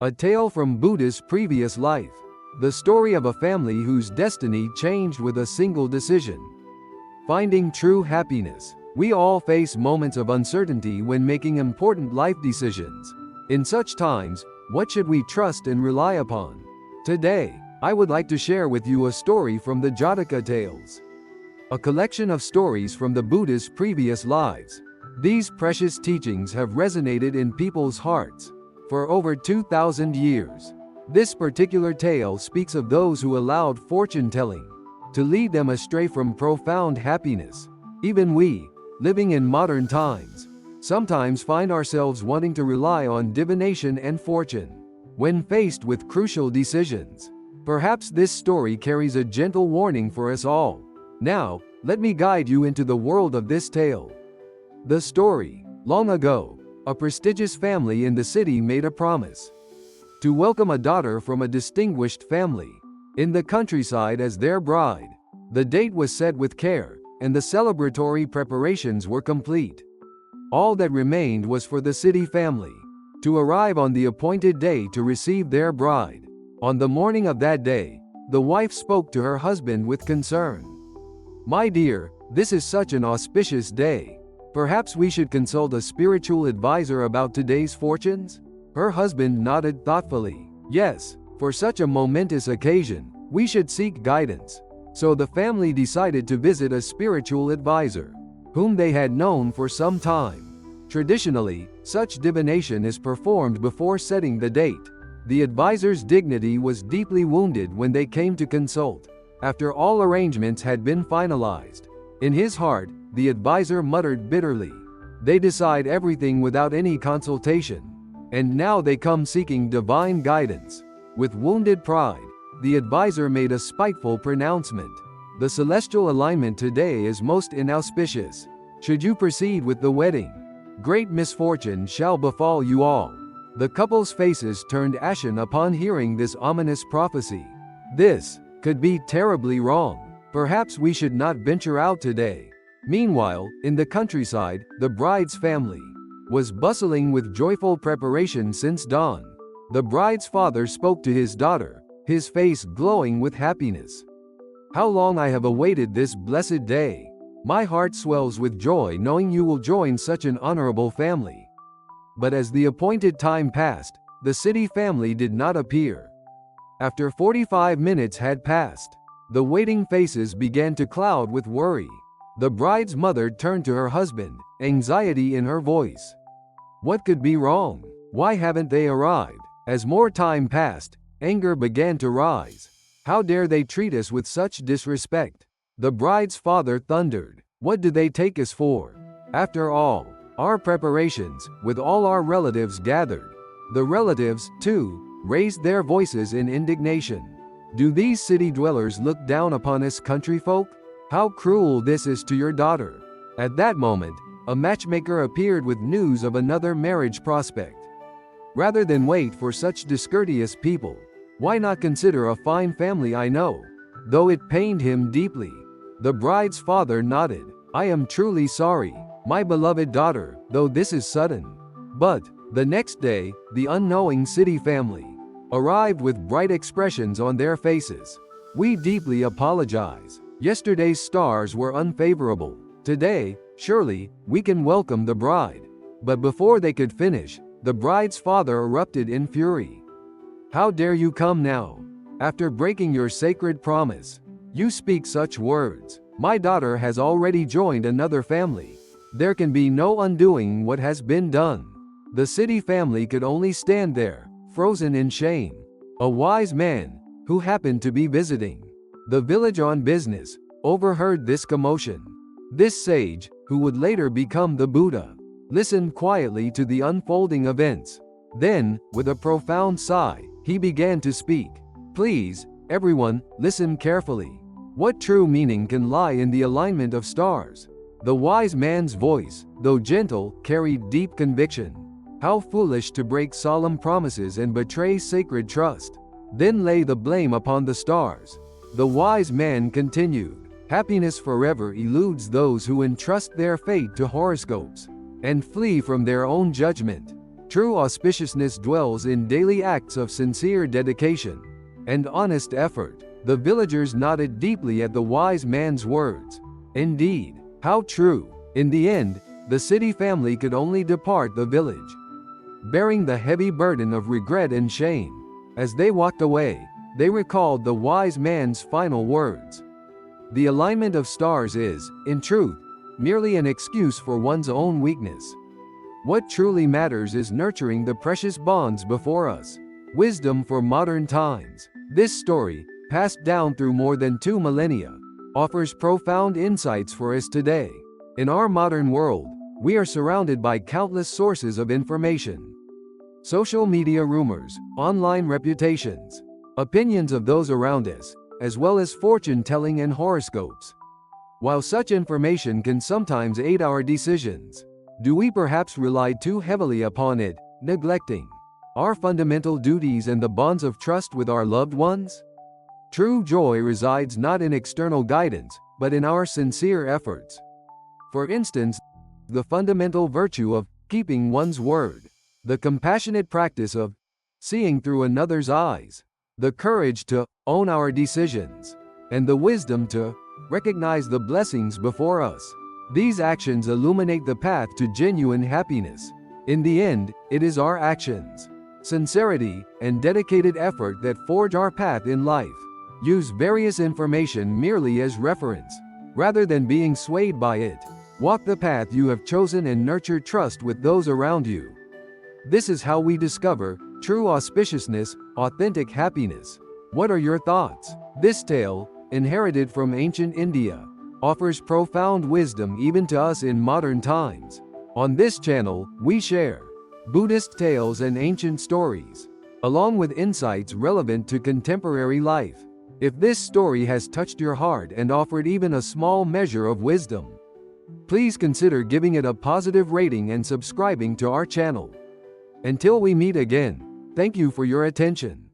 A tale from Buddhist previous life. The story of a family whose destiny changed with a single decision. Finding true happiness. We all face moments of uncertainty when making important life decisions. In such times, what should we trust and rely upon? Today, I would like to share with you a story from the Jataka tales. A collection of stories from the Buddha's previous lives. These precious teachings have resonated in people's hearts for over 2,000 years. This particular tale speaks of those who allowed fortune-telling to lead them astray from profound happiness. Even we, living in modern times, sometimes find ourselves wanting to rely on divination and fortune when faced with crucial decisions. Perhaps this story carries a gentle warning for us all. Now, let me guide you into the world of this tale. The story. Long ago, a prestigious family in the city made a promise to welcome a daughter from a distinguished family in the countryside as their bride. The date was set with care, and the celebratory preparations were complete. All that remained was for the city family to arrive on the appointed day to receive their bride. On the morning of that day, the wife spoke to her husband with concern. "My dear, this is such an auspicious day. Perhaps we should consult a spiritual advisor about today's fortunes?" Her husband nodded thoughtfully. Yes, for such a momentous occasion, we should seek guidance. So the family decided to visit a spiritual advisor, whom they had known for some time. Traditionally, such divination is performed before setting the date. The advisor's dignity was deeply wounded when they came to consult, after all arrangements had been finalized. In his heart, the advisor muttered bitterly, "They decide everything without any consultation. And now they come seeking divine guidance." With wounded pride, the advisor made a spiteful pronouncement. "The celestial alignment today is most inauspicious. Should you proceed with the wedding, great misfortune shall befall you all." The couple's faces turned ashen upon hearing this ominous prophecy. This could be terribly wrong. Perhaps we should not venture out today. Meanwhile, in the countryside, the bride's family was bustling with joyful preparation since dawn. The bride's father spoke to his daughter, his face glowing with happiness. "How long I have awaited this blessed day. My heart swells with joy knowing you will join such an honorable family." But as the appointed time passed, the city family did not appear. After 45 minutes had passed, the waiting faces began to cloud with worry. The bride's mother turned to her husband, anxiety in her voice. What could be wrong? Why haven't they arrived? As more time passed, anger began to rise. How dare they treat us with such disrespect? The bride's father thundered. What do they take us for? After all, our preparations, with all our relatives gathered. The relatives, too, raised their voices in indignation. Do these city dwellers look down upon us country folk? How cruel this is to your daughter. At that moment, a matchmaker appeared with news of another marriage prospect. Rather than wait for such discourteous people, why not consider a fine family I know? Though it pained him deeply, the bride's father nodded. "I am truly sorry, my beloved daughter, though this is sudden." But the next day, the unknowing city family arrived with bright expressions on their faces. "We deeply apologize. Yesterday's stars were unfavorable. Today, surely, we can welcome the bride." But before they could finish, the bride's father erupted in fury. "How dare you come now? After breaking your sacred promise, you speak such words. My daughter has already joined another family. There can be no undoing what has been done." The city family could only stand there, frozen in shame. A wise man, who happened to be visiting the village on business, overheard this commotion. This sage, who would later become the Buddha, listened quietly to the unfolding events. Then, with a profound sigh, he began to speak. "Please, everyone, listen carefully. What true meaning can lie in the alignment of stars?" The wise man's voice, though gentle, carried deep conviction. "How foolish to break solemn promises and betray sacred trust. Then lay the blame upon the stars." The wise man continued, "Happiness forever eludes those who entrust their fate to horoscopes and flee from their own judgment. True auspiciousness dwells in daily acts of sincere dedication and honest effort. The villagers nodded deeply at the wise man's words. Indeed, how true! In the end, the city family could only depart the village, bearing the heavy burden of regret and shame. As they walked away, they recalled the wise man's final words. The alignment of stars is, in truth, merely an excuse for one's own weakness. What truly matters is nurturing the precious bonds before us. Wisdom for modern times. This story, passed down through more than 2 millennia, offers profound insights for us today. In our modern world, we are surrounded by countless sources of information. Social media rumors, online reputations, opinions of those around us, as well as fortune-telling and horoscopes. While such information can sometimes aid our decisions, do we perhaps rely too heavily upon it, neglecting our fundamental duties and the bonds of trust with our loved ones? True joy resides not in external guidance, but in our sincere efforts. For instance, the fundamental virtue of keeping one's word, the compassionate practice of seeing through another's eyes, the courage to own our decisions, and the wisdom to recognize the blessings before us. These actions illuminate the path to genuine happiness. In the end, it is our actions, sincerity, and dedicated effort that forge our path in life. Use various information merely as reference, rather than being swayed by it. Walk the path you have chosen and nurture trust with those around you. This is how we discover true auspiciousness, authentic happiness. What are your thoughts? This tale, inherited from ancient India, offers profound wisdom even to us in modern times. On this channel, we share Buddhist tales and ancient stories, along with insights relevant to contemporary life. If this story has touched your heart and offered even a small measure of wisdom, please consider giving it a positive rating and subscribing to our channel. Until we meet again, thank you for your attention.